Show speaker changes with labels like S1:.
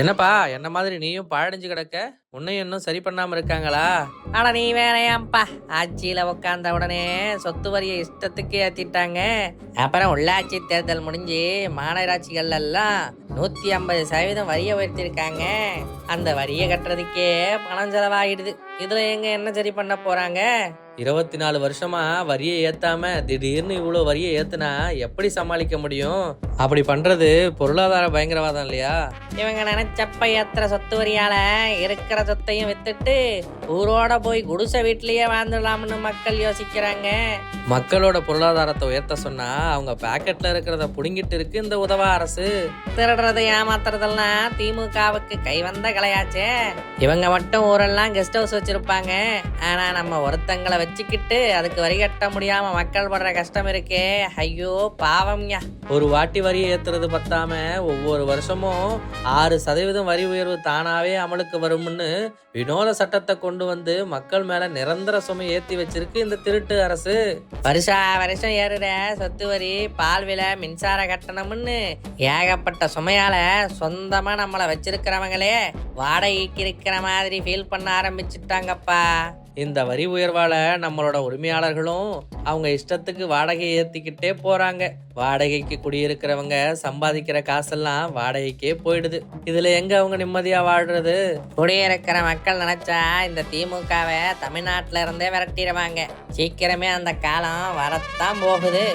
S1: என்னப்பா என்ன மாதிரி நீயும் பாழடைஞ்சு கிடக்க? உன்னையும் இன்னும் சரி பண்ணாம இருக்காங்களா?
S2: ஆனா நீ வேறையாம்ப்பா. ஆட்சியில உட்கார்ந்த உடனே சொத்து வரியை இஷ்டத்துக்கு ஏத்திட்டாங்க. அப்புறம் உள்ளாட்சி தேர்தல் முடிஞ்சு மாநகராட்சிகள் எல்லாம் 150% வரியை உயர்த்திருக்காங்க. அந்த வரியை கட்டுறதுக்கே பணம் செலவாகிடுது. இதுல எங்க என்ன சரி பண்ண போறாங்க?
S1: 24 வருஷமா வரியை ஏத்தாம திடீர்னு இவ்வளவு வரியை ஏத்துனா எப்படி சமாளிக்க முடியும்? அப்படி பண்றது பொருளாதார பயங்கரவாதம் இல்லையா?
S2: இவங்க நினைச்சப்ப ஏத்துற சொத்து வரியால இருக்கிற சொத்தையும் வித்துட்டு ஊரோட போய் குடிசை வீட்லயே வாழ்ந்துடலாம்னு மக்கள் யோசிக்கிறாங்க.
S1: மக்களோட பொருளாதாரத்தை உயர்த்த சொன்னா அவங்க பாக்கெட்ல இருக்கிறத புடுங்கிட்டு இருக்கு இந்த உதவா அரசு.
S2: திருடுறது ஏமாத்துறதெல்லாம் திமுகவுக்கு கை வந்த கலையாச்சே. இவங்க மட்டும் ஊரெல்லாம் கெஸ்ட் ஹவுஸ் வச்சிருப்பாங்க. ஆனா நம்ம ஒருத்தங்களை வச்சுக்கிட்டு அதுக்கு வரி கட்ட முடியாம மக்கள் படுற கஷ்டம் இருக்கே, ஐயோ பாவம்யா.
S1: ஒரு வாட்டி வரியை ஏத்துறது பத்தாம ஒவ்வொரு வருஷமும் 6% வரி உயர்வு தானாவே அமலுக்கு வரும்னு வினோத சட்டத்தை கொண்டு வந்து மக்கள் மேல நிரந்தர சுமை ஏத்தி வச்சிருக்கு இந்த திருட்டு அரசு.
S2: வருஷம் ஏறுற சொத்து வரி, பால் விலை, மின்சார கட்டணம்னு ஏகப்பட்ட சுமையால சொந்தமா நம்மள வச்சிருக்கிறவங்களே வாடகைக்கு இருக்கிற மாதிரி ஃபீல் பண்ண ஆரம்பிச்சுட்டாங்கப்பா.
S1: இந்த வரி உயர்வால நம்மளோட உரிமையாளர்களும் அவங்க இஷ்டத்துக்கு வாடகையை ஏத்திக்கிட்டே போறாங்க. வாடகைக்கு குடியிருக்கிறவங்க சம்பாதிக்கிற காசெல்லாம் வாடகைக்கே போயிடுது. இதுல எங்க அவங்க நிம்மதியா வாழ்றது?
S2: குடியிருக்கிற மக்கள் நினைச்சா இந்த திமுகவை தமிழ்நாட்டுல இருந்தே விரட்டிடுவாங்க. சீக்கிரமே அந்த காலம் வரத்தான் போகுது.